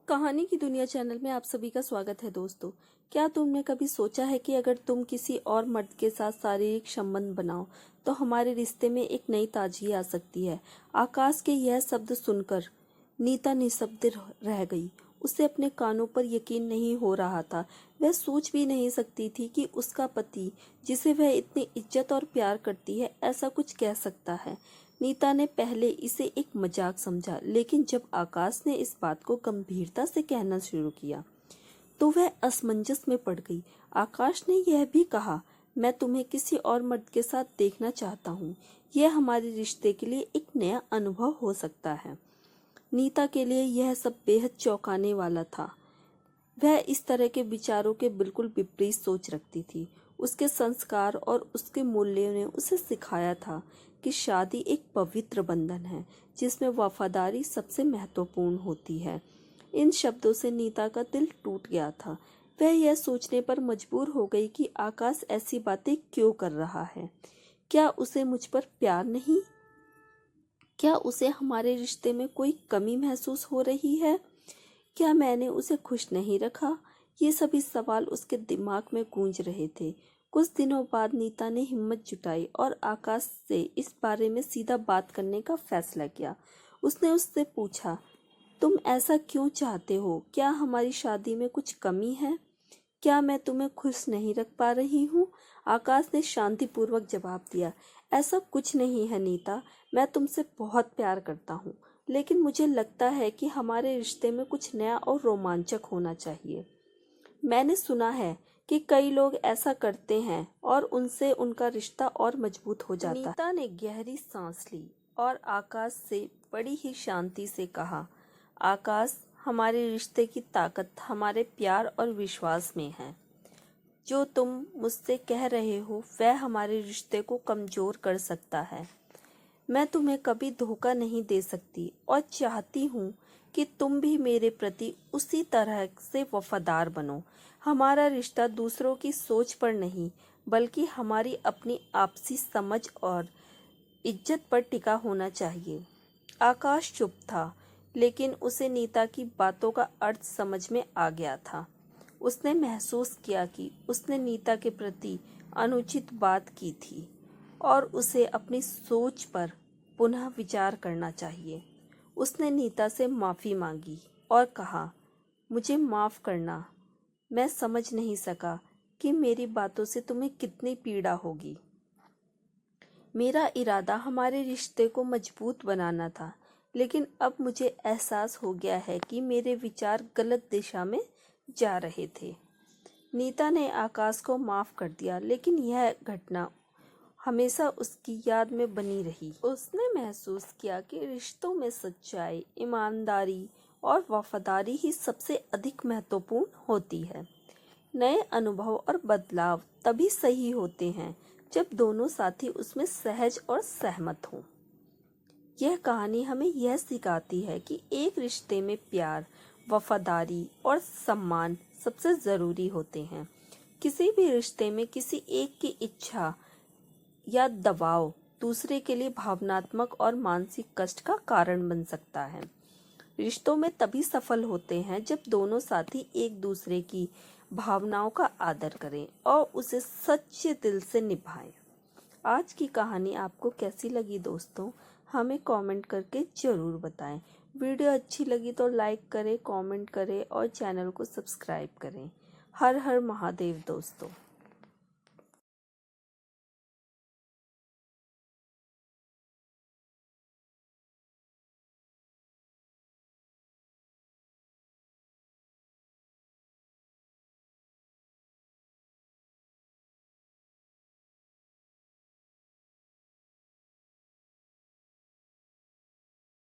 कहानी की दुनिया चैनल में आप सभी का स्वागत है दोस्तों। क्या तुमने कभी सोचा है कि अगर तुम किसी और मर्द के साथ शारीरिक संबंध बनाओ तो हमारे रिश्ते में एक नई ताजगी आ सकती है। आकाश के यह शब्द सुनकर नीता निशब्द रह गई। उसे अपने कानों पर यकीन नहीं हो रहा था। वह सोच भी नहीं सकती थी कि उसका पति, जिसे वह इतनी इज्जत और प्यार करती है, ऐसा कुछ कह सकता है। नीता ने पहले इसे एक मजाक समझा, लेकिन जब आकाश ने इस बात को गंभीरता से कहना शुरू किया तो वह असमंजस में पड़ गई। आकाश ने यह भी कहा, मैं तुम्हें किसी और मर्द के साथ देखना चाहता हूँ। यह हमारे रिश्ते के लिए एक नया अनुभव हो सकता है। नीता के लिए यह सब बेहद चौंकाने वाला था। वह इस तरह के विचारों के बिल्कुल विपरीत सोच रखती थी। उसके संस्कार और उसके मूल्यों ने उसे सिखाया था कि शादी एक पवित्र बंधन है जिसमें वफादारी सबसे महत्वपूर्ण होती है। इन शब्दों से नीता का दिल टूट गया था। वह यह सोचने पर मजबूर हो गई कि आकाश ऐसी बातें क्यों कर रहा है। क्या उसे मुझ पर प्यार नहीं? क्या उसे हमारे रिश्ते में कोई कमी महसूस हो रही है? क्या मैंने उसे खुश नहीं रखा? ये सभी सवाल उसके दिमाग में गूंज रहे थे। कुछ दिनों बाद नीता ने हिम्मत जुटाई और आकाश से इस बारे में सीधा बात करने का फैसला किया। उसने उससे पूछा, तुम ऐसा क्यों चाहते हो? क्या हमारी शादी में कुछ कमी है? क्या मैं तुम्हें खुश नहीं रख पा रही हूँ? आकाश ने शांतिपूर्वक जवाब दिया, ऐसा कुछ नहीं है नीता, मैं तुमसे बहुत प्यार करता हूँ, लेकिन मुझे लगता है कि हमारे रिश्ते में कुछ नया और रोमांचक होना चाहिए। मैंने सुना है कि कई लोग ऐसा करते हैं और उनसे उनका रिश्ता और मजबूत हो जाता है। नीता ने गहरी सांस ली और आकाश से बड़ी ही शांति से कहा, आकाश, हमारे रिश्ते की ताकत हमारे प्यार और विश्वास में है। जो तुम मुझसे कह रहे हो वह हमारे रिश्ते को कमजोर कर सकता है। मैं तुम्हें कभी धोखा नहीं दे सकती और चाहती हूँ कि तुम भी मेरे प्रति उसी तरह से वफादार बनो। हमारा रिश्ता दूसरों की सोच पर नहीं, बल्कि हमारी अपनी आपसी समझ और इज्जत पर टिका होना चाहिए। आकाश चुप था, लेकिन उसे नीता की बातों का अर्थ समझ में आ गया था। उसने महसूस किया कि उसने नीता के प्रति अनुचित बात की थी और उसे अपनी सोच पर पुनः विचार करना चाहिए। उसने नीता से माफ़ी मांगी और कहा, मुझे माफ़ करना, मैं समझ नहीं सका कि मेरी बातों से तुम्हें कितनी पीड़ा होगी। मेरा इरादा हमारे रिश्ते को मजबूत बनाना था, लेकिन अब मुझे एहसास हो गया है कि मेरे विचार गलत दिशा में जा रहे थे। नीता ने आकाश को माफ़ कर दिया, लेकिन यह घटना हमेशा उसकी याद में बनी रही। उसने महसूस किया कि रिश्तों में सच्चाई, ईमानदारी और वफादारी ही सबसे अधिक महत्वपूर्ण होती है। नए अनुभव और बदलाव तभी सही होते हैं जब दोनों साथी उसमें सहज और सहमत हों। यह कहानी हमें यह सिखाती है कि एक रिश्ते में प्यार, वफादारी और सम्मान सबसे ज़रूरी होते हैं। किसी भी रिश्ते में किसी एक की इच्छा या दबाव दूसरे के लिए भावनात्मक और मानसिक कष्ट का कारण बन सकता है। रिश्तों में तभी सफल होते हैं जब दोनों साथी एक दूसरे की भावनाओं का आदर करें और उसे सच्चे दिल से निभाएं। आज की कहानी आपको कैसी लगी दोस्तों? हमें कमेंट करके ज़रूर बताएं। वीडियो अच्छी लगी तो लाइक करें, कमेंट करें और चैनल को सब्सक्राइब करें। हर हर महादेव दोस्तों।